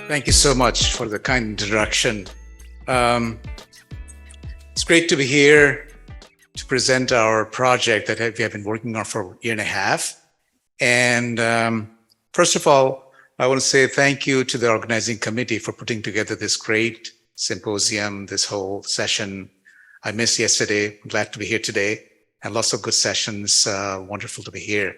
Thank you so much for the kind introduction. It's great to be here to present our project that we have been working on for a year and a half. And first of all, I want to say thank you to the organizing committee for putting together this great symposium, this whole session. I missed yesterday. I'm glad to be here today. And lots of good sessions. Wonderful to be here.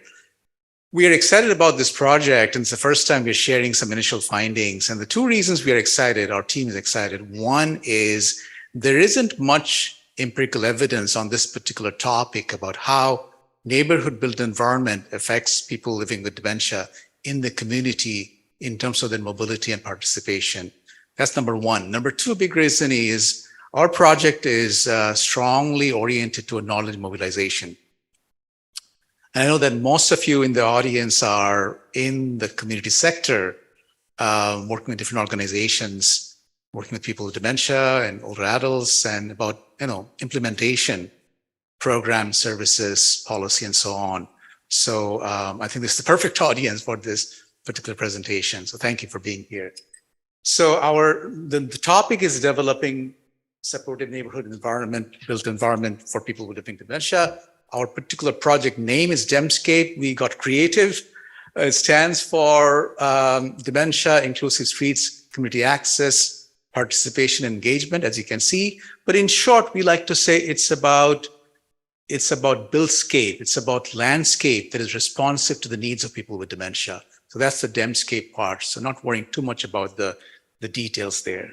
We are excited about this project, and it's the first time we're sharing some initial findings. And the two reasons we are excited, our team is excited. One is there isn't much empirical evidence on this particular topic about how neighborhood built environment affects people living with dementia in the community in terms of their mobility and participation. That's number one. Number two big reason is our project is strongly oriented to a knowledge mobilization. And I know that most of you in the audience are in the community sector, working with different organizations, working with people with dementia and older adults, and about implementation, program services, policy, and so on. So I think this is the perfect audience for this particular presentation. So thank you for being here. So the topic is developing supportive neighborhood environment, built environment for people with living dementia. Our particular project name is DEMScape. We got creative. It stands for Dementia, Inclusive Streets, Community Access, Participation, Engagement, as you can see. But in short, we like to say it's about buildscape. It's about landscape that is responsive to the needs of people with dementia. So that's the DEMScape part. So not worrying too much about the details there.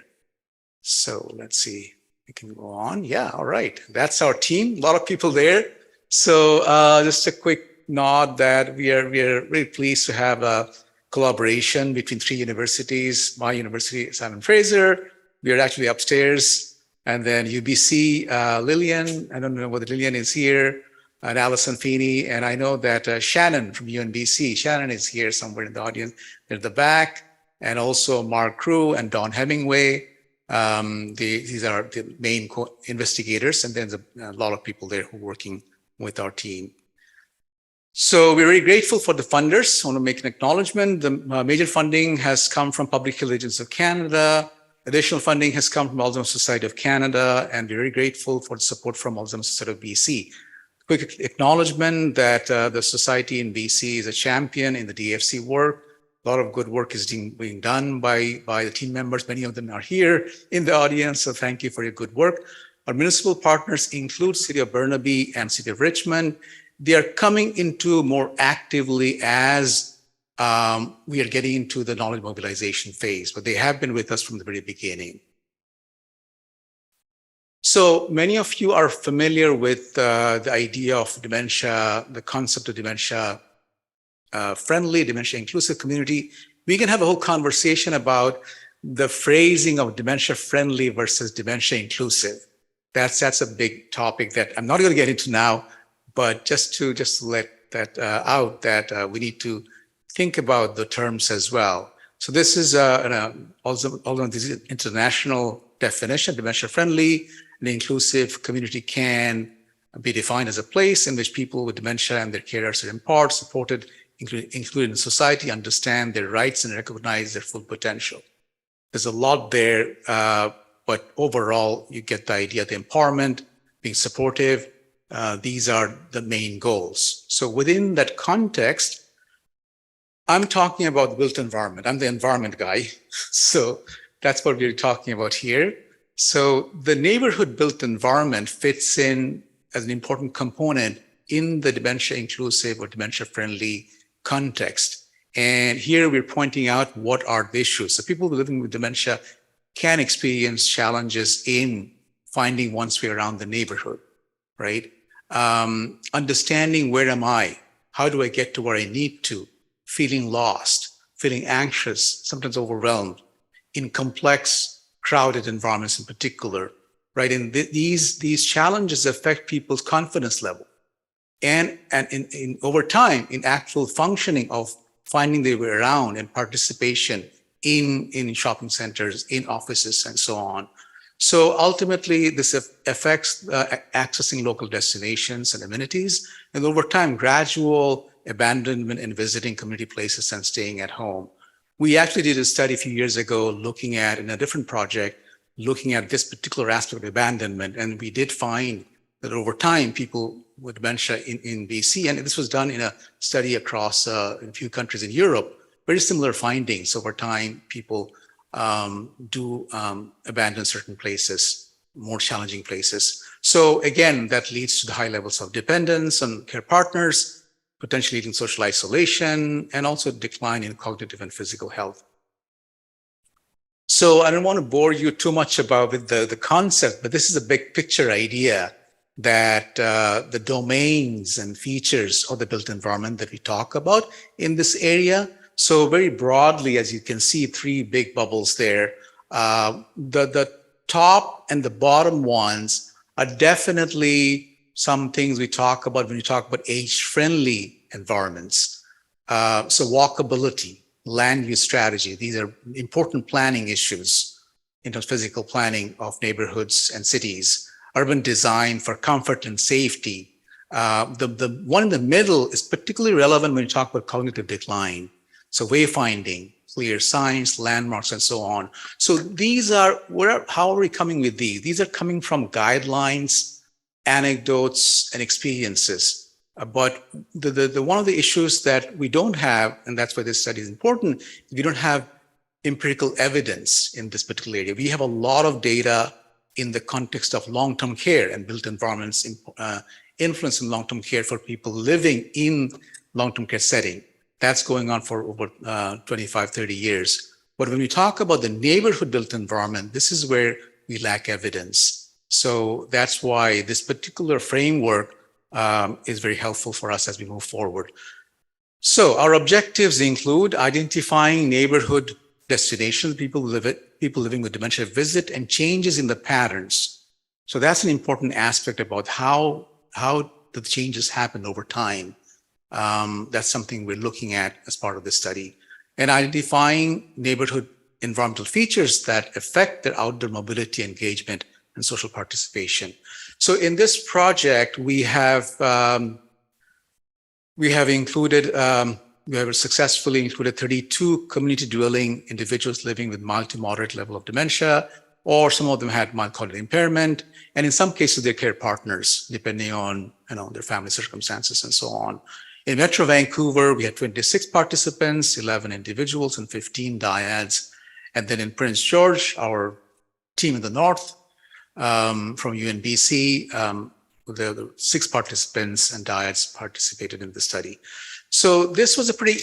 So let's see. We can go on. Yeah, all right. That's our team. A lot of people there. So just a quick nod that we are really pleased to have a collaboration between three universities. My university, Simon Fraser. We are actually upstairs. And then UBC, Lillian. I don't know whether Lillian is here. And Alison Feeney. And I know that Shannon from UNBC. Shannon is here somewhere in the audience. They're at the back. And also Mark Crew and Don Hemingway. These are the main investigators. And then there's a lot of people there who are working with our team. So we're very grateful for the funders. I want to make an acknowledgement. The major funding has come from Public Health Agency of Canada. Additional funding has come from Alzheimer's Society of Canada, and we're very grateful for the support from Alzheimer's Society of BC. Quick acknowledgement that the society in BC is a champion in the DFC work. A lot of good work is being done by the team members. Many of them are here in the audience, so thank you for your good work. Our municipal partners include City of Burnaby and City of Richmond. They are coming into more actively as we are getting into the knowledge mobilization phase, but they have been with us from the very beginning. So many of you are familiar with the idea of dementia, the concept of dementia friendly, dementia inclusive community. We can have a whole conversation about the phrasing of dementia friendly versus dementia inclusive. That's a big topic that I'm not going to get into now, but just to let that out, that we need to think about the terms as well. So this is although this is international definition, dementia friendly and inclusive community can be defined as a place in which people with dementia and their carers are empowered, supported, included in society, understand their rights and recognize their full potential. There's a lot there. But overall, you get the idea, the empowerment, being supportive, these are the main goals. So within that context, I'm talking about the built environment. I'm the environment guy. So that's what we're talking about here. So the neighborhood built environment fits in as an important component in the dementia inclusive or dementia friendly context. And here we're pointing out what are the issues. So people living with dementia can experience challenges in finding one's way around the neighborhood, right? Understanding where am I? How do I get to where I need to? Feeling lost, feeling anxious, sometimes overwhelmed, in complex, crowded environments in particular, right? And these challenges affect people's confidence level. And in over time, in actual functioning of finding their way around and participation in shopping centers, in offices, and so on. So ultimately, this affects accessing local destinations and amenities, and over time, gradual abandonment in visiting community places and staying at home. We actually did a study a few years ago looking at, in a different project, looking at this particular aspect of abandonment. And we did find that over time, people with dementia in BC, and this was done in a study across a few countries in Europe, very similar findings. Over time, people do abandon certain places, more challenging places. So again, that leads to the high levels of dependence on care partners, potentially leading to social isolation, and also decline in cognitive and physical health. So I don't want to bore you too much about the concept, but this is a big picture idea that the domains and features of the built environment that we talk about in this area. So very broadly, as you can see, three big bubbles there. The top and the bottom ones are definitely some things we talk about when we talk about age-friendly environments. So walkability, land use strategy, these are important planning issues in terms of physical planning of neighborhoods and cities. Urban design for comfort and safety. The one in the middle is particularly relevant when you talk about cognitive decline. So wayfinding, clear signs, landmarks, and so on. So these are, how are we coming with these? These are coming from guidelines, anecdotes, and experiences. But one of the issues that we don't have, and that's why this study is important, we don't have empirical evidence in this particular area. We have a lot of data in the context of long-term care and built environments influence in long-term care for people living in long-term care setting. That's going on for over 25, 30 years. But when we talk about the neighborhood built environment, this is where we lack evidence. So that's why this particular framework is very helpful for us as we move forward. So our objectives include identifying neighborhood destinations people living with dementia visit and changes in the patterns. So that's an important aspect about how the changes happen over time. That's something we're looking at as part of this study. And identifying neighborhood environmental features that affect their outdoor mobility, engagement, and social participation. So in this project, we have successfully included 32 community dwelling individuals living with mild to moderate level of dementia, or some of them had mild cognitive impairment, and in some cases, their care partners, depending on their family circumstances and so on. In Metro Vancouver, we had 26 participants, 11 individuals, and 15 dyads. And then in Prince George, our team in the north from UNBC, there were 6 participants and dyads participated in the study. So this was a pretty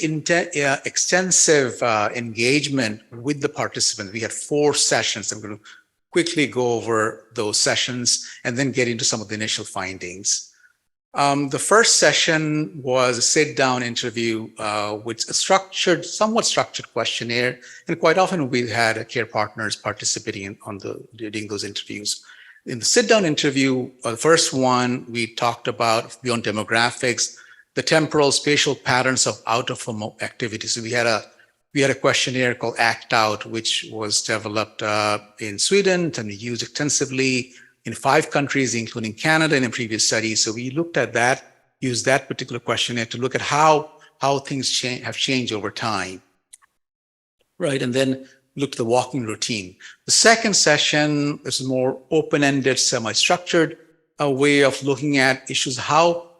extensive engagement with the participants. We had 4 sessions. I'm going to quickly go over those sessions and then get into some of the initial findings. The first session was a sit-down interview with a somewhat structured questionnaire, and quite often we had care partners participating during those interviews. In the sit-down interview, the first one, we talked about, beyond demographics, the temporal spatial patterns of out-of-home activities. So we had a questionnaire called ACT OUT, which was developed in Sweden and used extensively in 5 countries, including Canada in a previous study. So we looked at that, used that particular questionnaire to look at how things have changed over time, right? And then looked at the walking routine. The second session is a more open-ended, semi-structured way of looking at issues.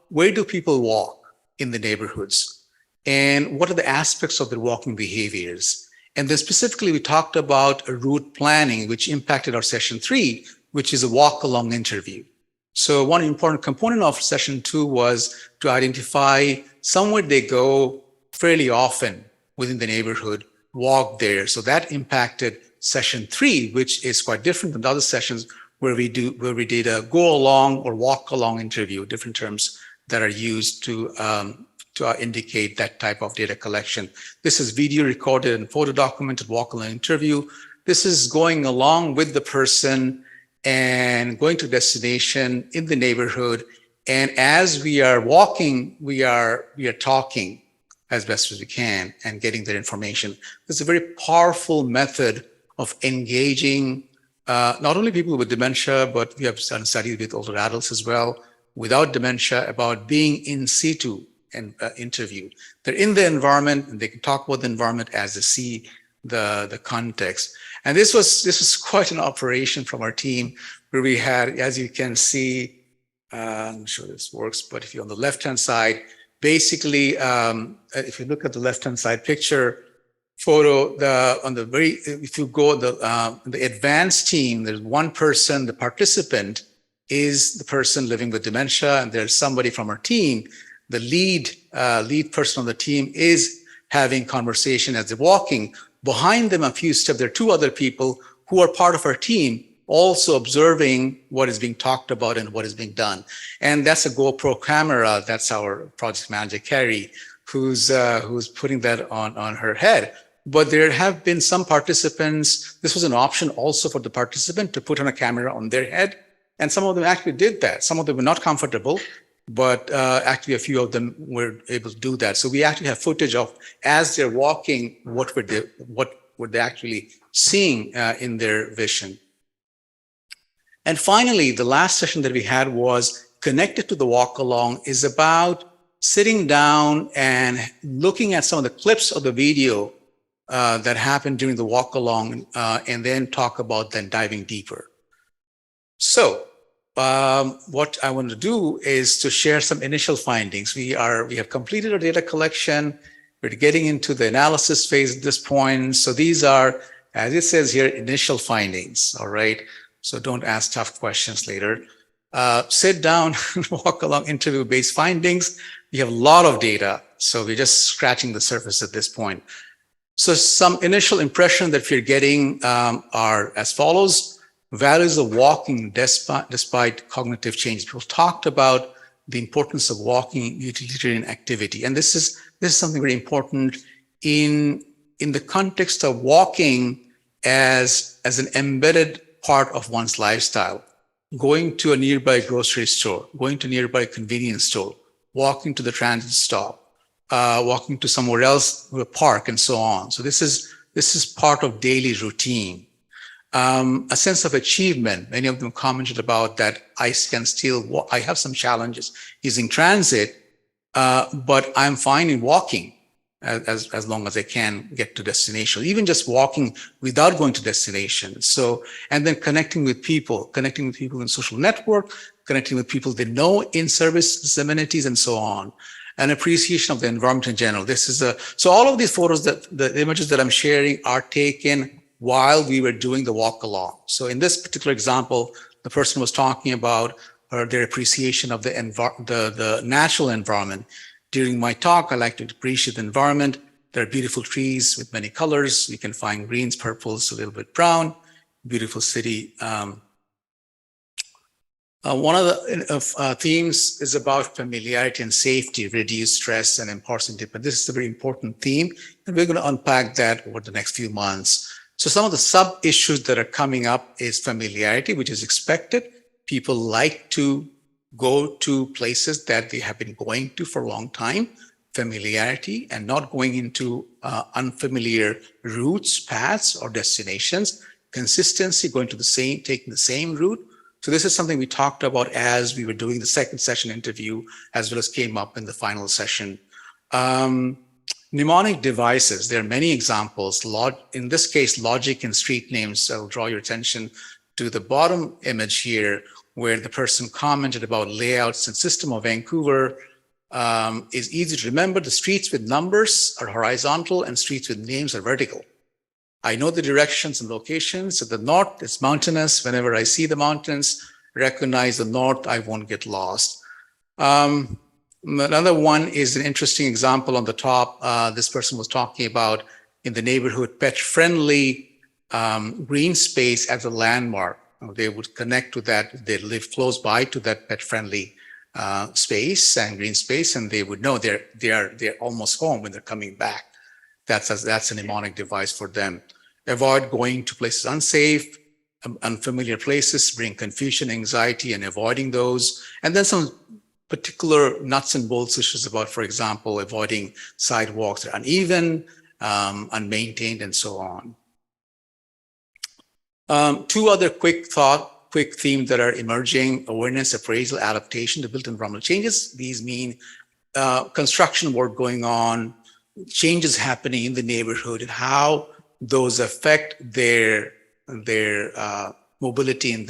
Where do people walk in the neighborhoods? And what are the aspects of their walking behaviors? And then specifically, we talked about a route planning, which impacted our session 3, which is a walk-along interview. So one important component of session 2 was to identify somewhere they go fairly often within the neighborhood, walk there. So that impacted session 3, which is quite different than the other sessions where we did a go-along or walk-along interview, different terms that are used to indicate that type of data collection. This is video recorded and photo documented walk-along interview. This is going along with the person and going to destination in the neighborhood. And as we are walking, we are talking as best as we can and getting that information. It's a very powerful method of engaging not only people with dementia, but we have done studies with older adults as well, without dementia, about being in situ interview. They're in the environment and they can talk about the environment as they see the context. And this was quite an operation from our team where we had, as you can see, I'm not sure this works, but if you're on the left-hand side, basically, if you look at the left-hand side picture, photo, if you go the advanced team, there's one person, the participant is the person living with dementia, and there's somebody from our team. The lead person on the team is having conversation as they're walking. Behind them, a few steps, there are two other people who are part of our team, also observing what is being talked about and what is being done. And that's a GoPro camera. That's our project manager, Carrie, who's putting that on her head. But there have been some participants, this was an option also for the participant to put on a camera on their head. And some of them actually did that. Some of them were not comfortable, but actually a few of them were able to do that. So we actually have footage of, as they're walking, what were they actually seeing in their vision. And finally, the last session that we had was connected to the walk along, is about sitting down and looking at some of the clips of the video that happened during the walk along, and then talk about then diving deeper. So what I want to do is to share some initial findings. We have completed our data collection. We're getting into the analysis phase at this point. So these are, as it says here, initial findings, all right? So don't ask tough questions later. Sit down and walk along interview-based findings. We have a lot of data, so we're just scratching the surface at this point. So some initial impression that we're getting are as follows. Values of walking despite cognitive change. People talked about the importance of walking utilitarian activity. And this is something very important in the context of walking as an embedded part of one's lifestyle. Going to a nearby grocery store, going to a nearby convenience store, walking to the transit stop, walking to somewhere else, to a park, and so on. So this is part of daily routine. A sense of achievement. Many of them commented about that. I can still walk. I have some challenges using transit, but I'm fine in walking as long as I can get to destination, even just walking without going to destination. So, and then connecting with people in social network, connecting with people they know in service amenities, and so on. An appreciation of the environment in general. So all of these photos, the images that I'm sharing are taken while we were doing the walk along. So in this particular example, the person was talking about their appreciation of the natural environment. During my talk, I like to appreciate the environment. There are beautiful trees with many colors. You can find greens, purples, a little bit brown. Beautiful city. One of the themes is about familiarity and safety, reduce stress and enforce independence. This is a very important theme, and we're going to unpack that over the next few months. So some of the sub-issues that are coming up is familiarity, which is expected. People like to go to places that they have been going to for a long time. Familiarity and not going into unfamiliar routes, paths, or destinations. Consistency, taking the same route. So this is something we talked about as we were doing the second session interview, as well as came up in the final session. Mnemonic devices, there are many examples. In this case, logic and street names. I'll draw your attention to the bottom image here, where the person commented about layouts and system of Vancouver is easy to remember. The streets with numbers are horizontal and streets with names are vertical. I know the directions and locations. At the north, it's mountainous. Whenever I see the mountains, recognize the north, I won't get lost. Another one is an interesting example on the top. This person was talking about in the neighborhood, pet-friendly green space as a landmark. They would connect to that. They live close by to that pet-friendly space and green space, and they would know they're almost home when they're coming back. That's a mnemonic device for them. Avoid going to places unsafe, unfamiliar places, bring confusion, anxiety, and avoiding those. And then some particular nuts and bolts issues about, for example, avoiding sidewalks that are uneven, unmaintained, and so on. Two other quick themes that are emerging: awareness, appraisal, adaptation to built environmental changes. These mean construction work going on, changes happening in the neighborhood, and how those affect their mobility in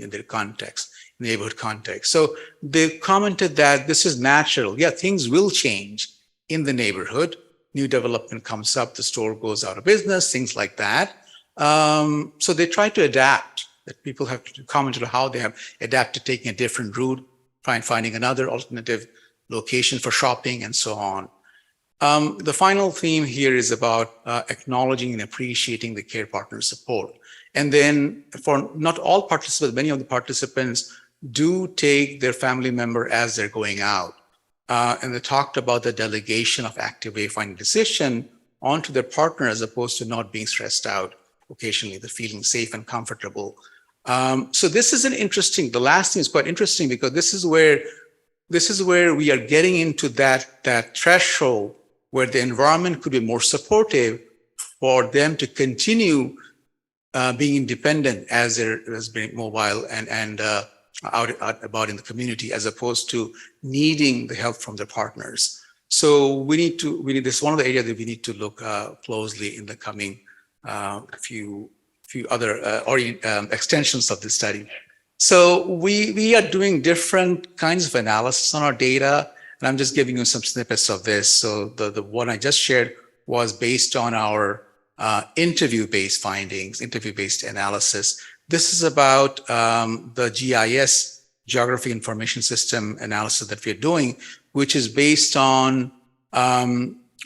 their context, neighborhood context. So they commented that this is natural. Yeah, things will change in the neighborhood. New development comes up, the store goes out of business, things like that. So they try to adapt. That people have commented on how they have adapted, taking a different route, finding another alternative location for shopping, and so on. The final theme here is about acknowledging and appreciating the care partner support. And then for not all participants, many of the participants do take their family member as they're going out. And they talked about the delegation of active wayfinding decision onto their partner as opposed to not being stressed out occasionally, the feeling safe and comfortable. So this is the last thing is quite interesting because this is where we are getting into that threshold where the environment could be more supportive for them to continue being independent as being mobile and out about in the community, as opposed to needing the help from their partners. So this is one of the areas that we need to look closely in the coming few other extensions of the study. So we are doing different kinds of analysis on our data, and I'm just giving you some snippets of this. So the one I just shared was based on our interview-based findings, interview-based analysis. This is about the GIS, Geography Information System analysis that we're doing, which is based on,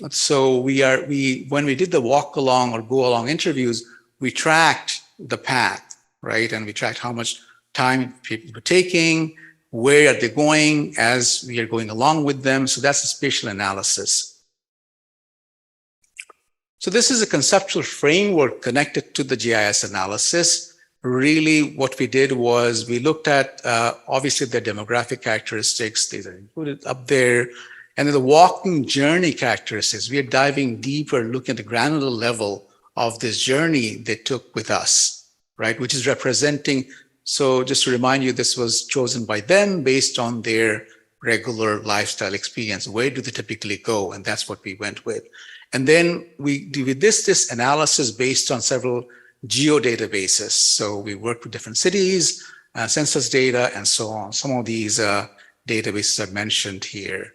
so when we did the walk along or go along interviews, we tracked the path, right? And we tracked how much time people were taking, where are they going as we are going along with them. So that's a spatial analysis. So this is a conceptual framework connected to the GIS analysis. Really what we did was we looked at obviously the demographic characteristics, these are included up there, and then the walking journey characteristics. We are diving deeper, looking at the granular level of this journey they took with us, right? Which is representing, so just to remind you, this was chosen by them based on their regular lifestyle experience. Where do they typically go? And that's what we went with. And then we did this analysis based on several geodatabases. So we worked with different cities, census data, and so on. Some of these databases are mentioned here.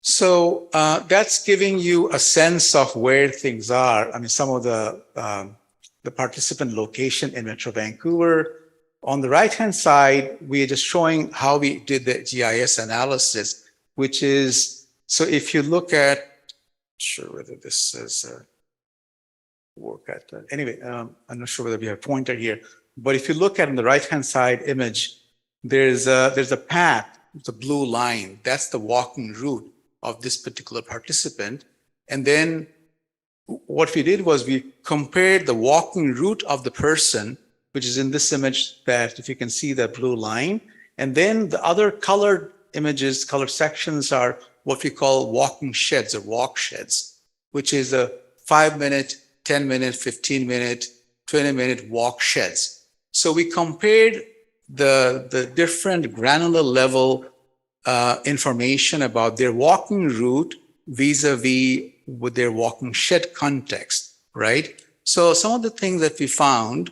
So that's giving you a sense of where things are. I mean, some of the participant location in Metro Vancouver. On the right-hand side, we are just showing how we did the GIS analysis, which is, so if you look at, not sure whether this is work at, anyway, I'm not sure whether we have a pointer here, but if you look at on the right-hand side image, there's a path, the blue line, that's the walking route of this particular participant. And then what we did was we compared the walking route of the person, which is in this image, that if you can see the blue line, and then the other colored images, colored sections are what we call walking sheds or walk sheds, which is a 5-minute, 10-minute, 15-minute, 20-minute walk sheds. So we compared the different granular level information about their walking route vis-a-vis with their walking shed context, right? So some of the things that we found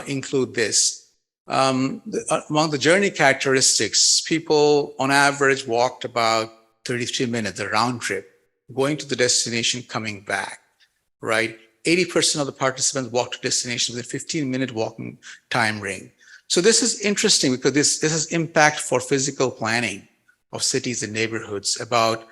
include this. Among the journey characteristics, people on average walked about 33 minutes, a round trip, going to the destination, coming back, right? 80% of the participants walked to destination with a 15-minute walking time ring. So this is interesting because this has impact for physical planning of cities and neighborhoods about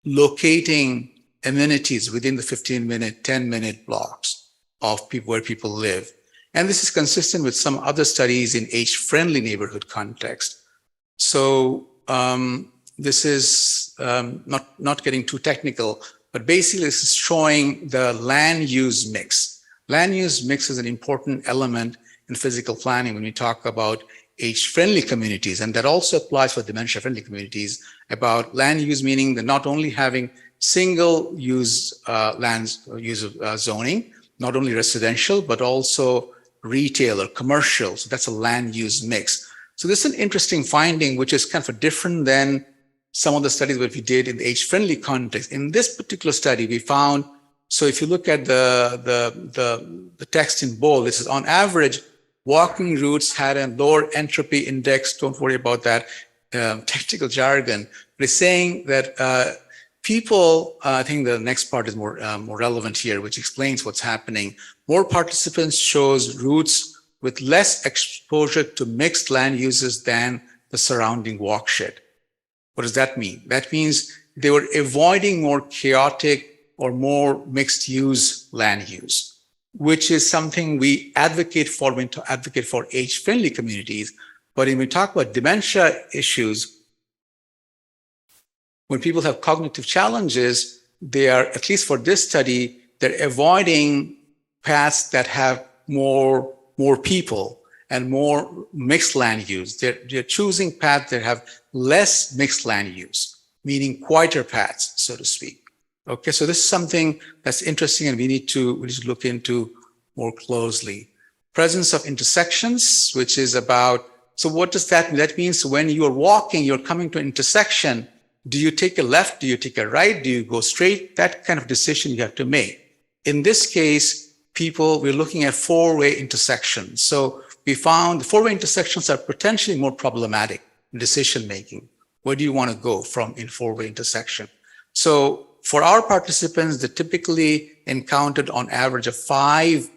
locating amenities within the 15-minute, 10-minute blocks of people where people live. And this is consistent with some other studies in age-friendly neighborhood context. So this is not getting too technical, but basically this is showing the land use mix. Land use mix is an important element in physical planning when we talk about age-friendly communities, and that also applies for dementia-friendly communities, about land use, meaning that not only having single-use lands use of zoning, not only residential, but also retail or commercial. So that's a land use mix. So this is an interesting finding, which is kind of different than some of the studies that we did in the age-friendly context. In this particular study, we found, so if you look at the text in bold, this is on average, walking routes had a lower entropy index. Don't worry about that technical jargon. But it's saying that people, I think the next part is more relevant here, which explains what's happening. More participants chose routes with less exposure to mixed land uses than the surrounding walkshed. What does that mean? That means they were avoiding more chaotic or more mixed use land use, which is something we advocate for when to advocate for age-friendly communities. But when we talk about dementia issues, when people have cognitive challenges, they are, at least for this study, they're avoiding paths that have more people and more mixed land use. They're choosing paths that have less mixed land use, meaning quieter paths, so to speak. Okay, so this is something that's interesting and we need to look into more closely. Presence of intersections, which is about, so what does that mean? That means when you are walking, you're coming to an intersection, do you take a left? Do you take a right? Do you go straight? That kind of decision you have to make. In this case, we're looking at four-way intersections. So we found the four-way intersections are potentially more problematic in decision-making. Where do you want to go from in four-way intersection? So for our participants, they typically encountered on average of 5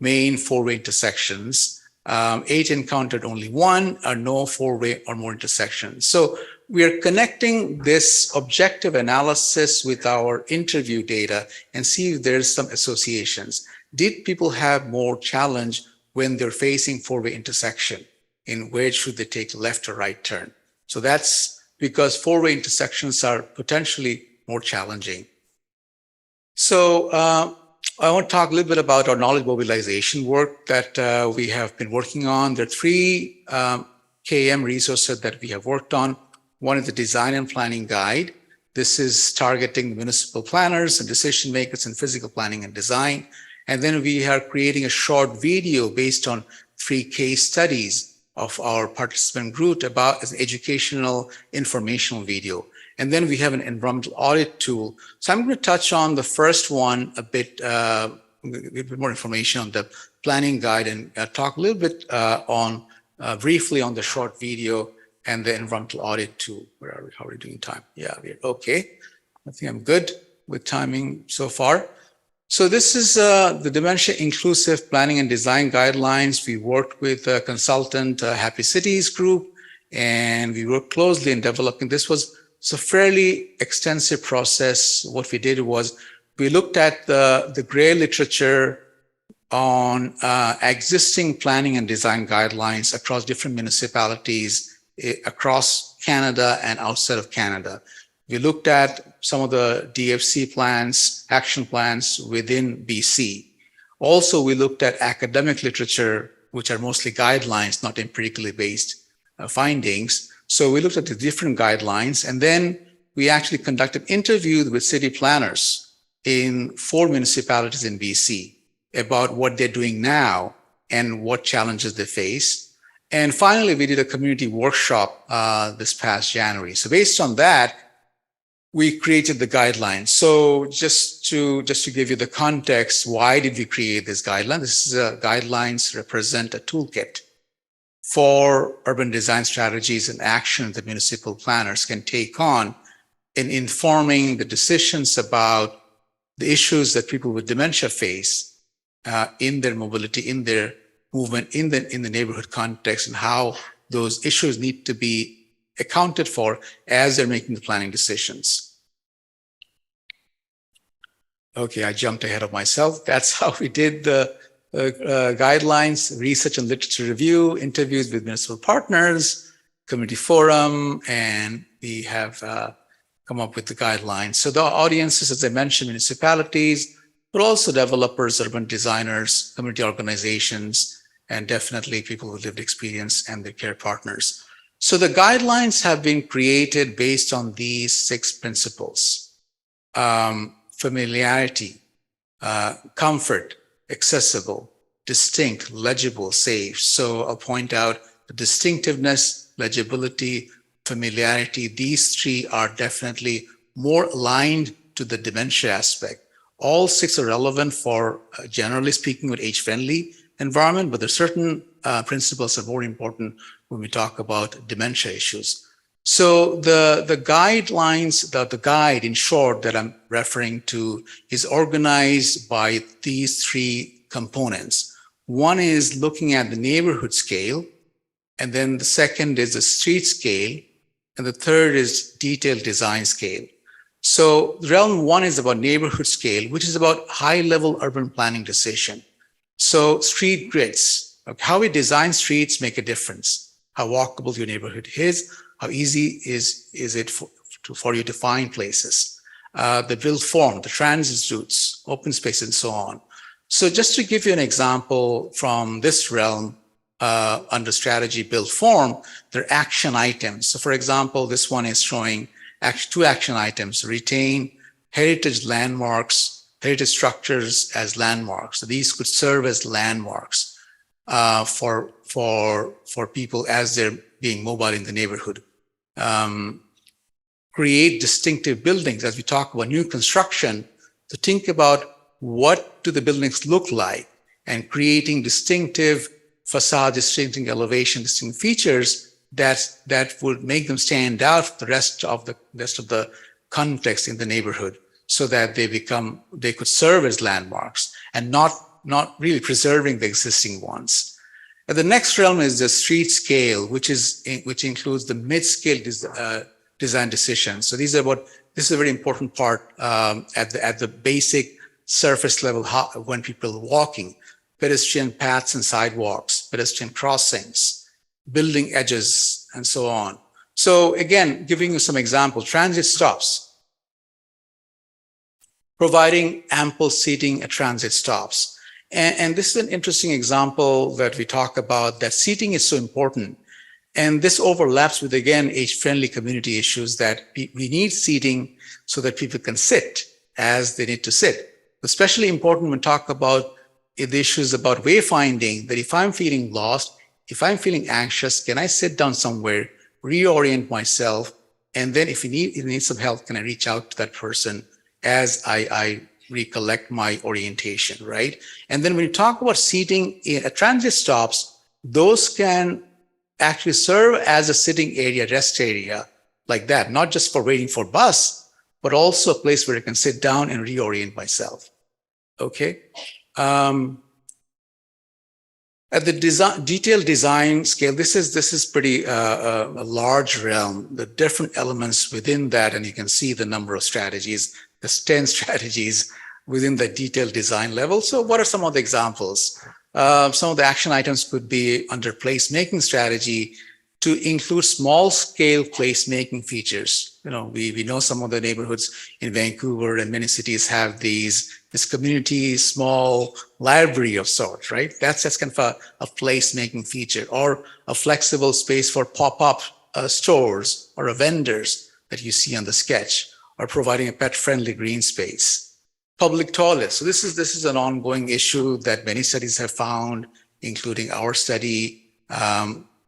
main four-way intersections. 8 encountered only 1 or no four-way or more intersections. So we are connecting this objective analysis with our interview data and see if there's some associations. Did people have more challenge when they're facing four-way intersection? In where should they take left or right turn? So that's because four-way intersections are potentially more challenging. So I want to talk a little bit about our knowledge mobilization work that we have been working on. There are 3 KM resources that we have worked on. One is the design and planning guide. This is targeting municipal planners and decision makers in physical planning and design. And then we are creating a short video based on 3 case studies of our participant group about an educational informational video. And then we have an environmental audit tool. So I'm going to touch on the first one a bit more information on the planning guide and talk a little bit briefly on the short video and the environmental audit tool. Where are we? How are we doing time? Yeah, we're okay. I think I'm good with timing so far. So this is the Dementia Inclusive Planning and Design Guidelines. We worked with a consultant, Happy Cities Group, and we worked closely in developing. This was a fairly extensive process. What we did was we looked at the gray literature on existing planning and design guidelines across different municipalities across Canada and outside of Canada. We looked at some of the DFC plans, action plans within BC. Also, we looked at academic literature, which are mostly guidelines, not empirically based findings. So we looked at the different guidelines, and then we actually conducted interviews with city planners in 4 municipalities in BC about what they're doing now and what challenges they face. And finally, we did a community workshop this past January. So based on that, we created the guidelines. So just to give you the context, why did we create this guideline? This is guidelines represent a toolkit for urban design strategies and action that municipal planners can take on in informing the decisions about the issues that people with dementia face in their mobility, in their movement, in the neighborhood context, and how those issues need to be accounted for as they're making the planning decisions. Okay, I jumped ahead of myself. That's how we did the guidelines, research and literature review, interviews with municipal partners, community forum, and we have come up with the guidelines. So the audiences, as I mentioned, municipalities, but also developers, urban designers, community organizations, and definitely people with lived experience and their care partners. So the guidelines have been created based on these 6 principles. Familiarity, comfort, accessible, distinct, legible, safe. So I'll point out the distinctiveness, legibility, familiarity, these three are definitely more aligned to the dementia aspect. All six are relevant for, generally speaking, with age-friendly environment, but there are certain principles that are more important when we talk about dementia issues. So the guidelines, the guide in short that I'm referring to is organized by these three components. One is looking at the neighborhood scale, and then the second is the street scale, and the third is detailed design scale. So realm one is about neighborhood scale, which is about high-level urban planning decision. So street grids, how we design streets make a difference. How walkable your neighborhood is, how easy is it for you to find places. The build form, the transit routes, open space, and so on. So just to give you an example from this realm, under strategy build form, there are action items. So for example, this one is showing two action items: retain heritage landmarks, heritage structures as landmarks. So these could serve as landmarks for people as they're being mobile in the neighborhood. Create distinctive buildings. As we talk about new construction, to think about what do the buildings look like, and creating distinctive facade, distinctive elevation, distinct features that would make them stand out from the rest of the context in the neighborhood, so that they could serve as landmarks and not really preserving the existing ones. And the next realm is the street scale, which includes the mid-scale design decisions. So this is a very important part at the basic surface level when people are walking. Pedestrian paths and sidewalks, pedestrian crossings, building edges, and so on. So again, giving you some examples: transit stops, providing ample seating at transit stops. And this is an interesting example that we talk about, that seating is so important. And this overlaps with, again, age-friendly community issues, that we need seating so that people can sit as they need to sit. Especially important when we talk about the issues about wayfinding, that if I'm feeling lost, if I'm feeling anxious, can I sit down somewhere, reorient myself, and then if you need some help, can I reach out to that person as I recollect my orientation, right? And then when you talk about seating at transit stops, those can actually serve as a sitting area, rest area, like that, not just for waiting for bus, but also a place where I can sit down and reorient myself. Okay. At the detailed design scale, this is pretty a large realm, the different elements within that, and you can see the number of strategies. There's 10 strategies within the detailed design level. So what are some of the examples? Some of the action items could be under placemaking strategy to include small-scale placemaking features. We know some of the neighborhoods in Vancouver and many cities have this community small library of sorts, right? That's kind of a placemaking feature, or a flexible space for pop-up stores or vendors that you see on the sketch, or providing a pet-friendly green space. Public toilets. So this is an ongoing issue that many studies have found, including our study,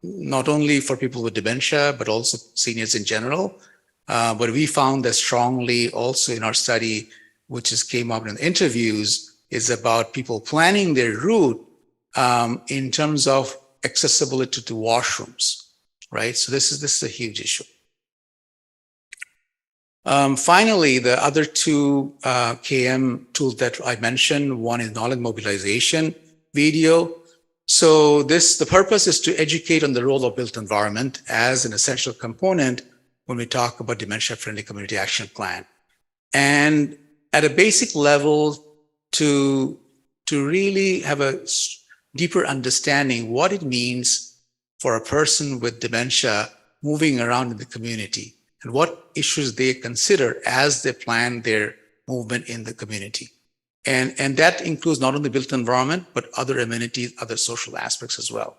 not only for people with dementia, but also seniors in general. But we found that strongly also in our study, which came up in interviews, is about people planning their route in terms of accessibility to washrooms, right? So this is a huge issue. Finally, the other two KM tools that I mentioned, one is knowledge mobilization video. So the purpose is to educate on the role of built environment as an essential component when we talk about dementia-friendly community action plan. And at a basic level, to really have a deeper understanding what it means for a person with dementia moving around in the community, and what issues they consider as they plan their movement in the community. And that includes not only built environment, but other amenities, other social aspects as well.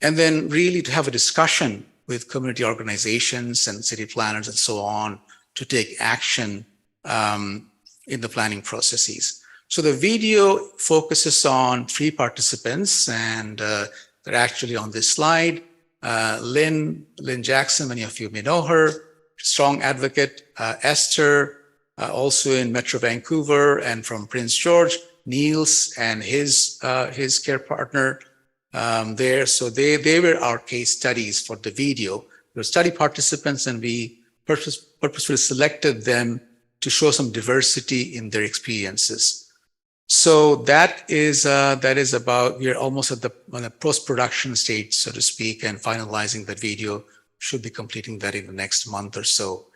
And then really to have a discussion with community organizations and city planners and so on to take action in the planning processes. So the video focuses on 3 participants, and they're actually on this slide. Lynn Jackson, many of you may know her, strong advocate. Esther, also in Metro Vancouver and from Prince George. Niels and his care partner there. So they were our case studies for the video. They were study participants, and we purposefully selected them to show some diversity in their experiences. So that is about, we're almost at the post-production stage, so to speak, and finalizing that video. Should be completing that in the next month or so.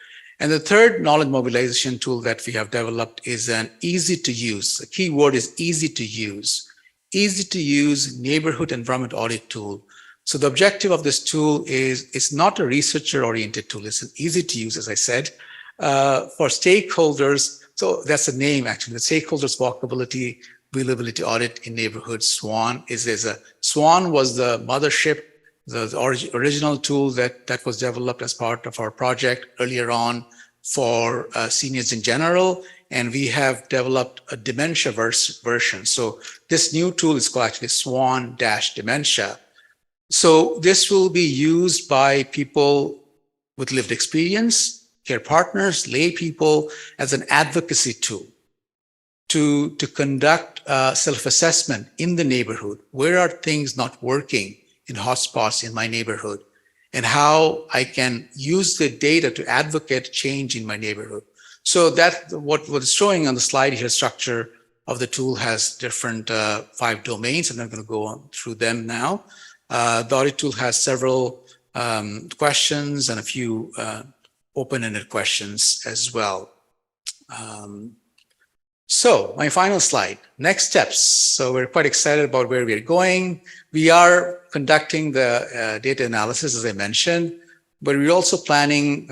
And the third knowledge mobilization tool that we have developed is an easy to use. The key word is easy to use neighborhood environment audit tool. So the objective of this tool is, it's not a researcher oriented tool. It's an easy to use, as I said, for stakeholders. So that's the name, actually, the stakeholders walkability, viewability audit in neighborhood. SWAN SWAN was the mothership, the original tool that was developed as part of our project earlier on for seniors in general. And we have developed a dementia version. So this new tool is called actually SWAN-Dementia. So this will be used by people with lived experience, care partners, lay people, as an advocacy tool to conduct self-assessment in the neighborhood. Where are things not working in hotspots in my neighborhood, and how I can use the data to advocate change in my neighborhood. So that what was showing on the slide here, structure of the tool has different 5 domains. I'm not going to go on through them now. The audit tool has several questions and a few open-ended questions as well. So my final slide, next steps. So we're quite excited about where we're going. We are conducting the data analysis, as I mentioned, but we're also planning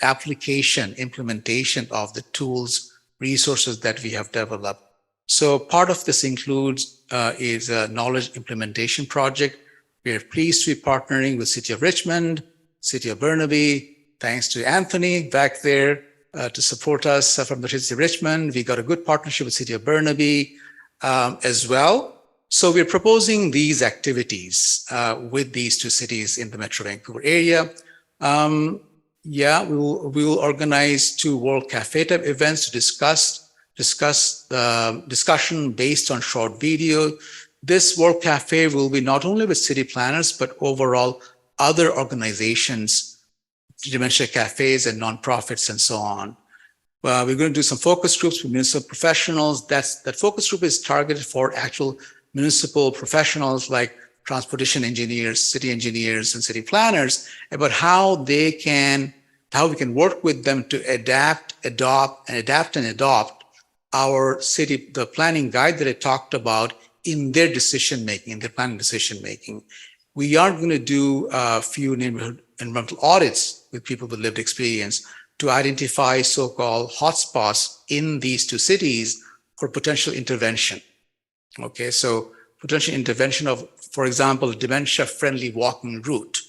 application, implementation of the tools, resources that we have developed. So part of this includes is a knowledge implementation project. We are pleased to be partnering with City of Richmond, City of Burnaby. Thanks to Anthony back there to support us from the City of Richmond. We got a good partnership with City of Burnaby as well. So we're proposing these activities with these 2 cities in the Metro Vancouver area. We will organize 2 World Cafe type events to discuss discussion based on short video. This World Cafe will be not only with city planners, but overall other organizations, dementia cafes and nonprofits and so on. We're going to do some focus groups with municipal professionals. That focus group is targeted for actual municipal professionals like transportation engineers, city engineers, and city planners, about how we can work with them to adopt our city, the planning guide that I talked about in their decision making, in their planning decision making. We are going to do a few neighborhood environmental audits with people with lived experience to identify so-called hotspots in these 2 cities for potential intervention. Okay, so potential intervention of, for example, a dementia-friendly walking route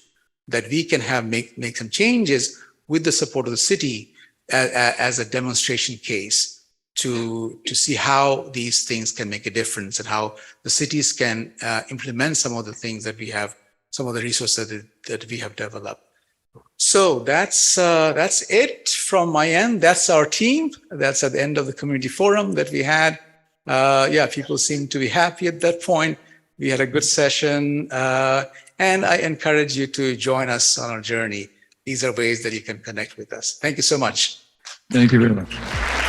that we can make some changes with the support of the city as a demonstration case to see how these things can make a difference and how the cities can implement some of the things that we have, some of the resources that we have developed. So that's it from my end. That's our team. That's at the end of the community forum that we had. People seem to be happy at that point. We had a good session, and I encourage you to join us on our journey. These are ways that you can connect with us. Thank you so much. Thank you very much.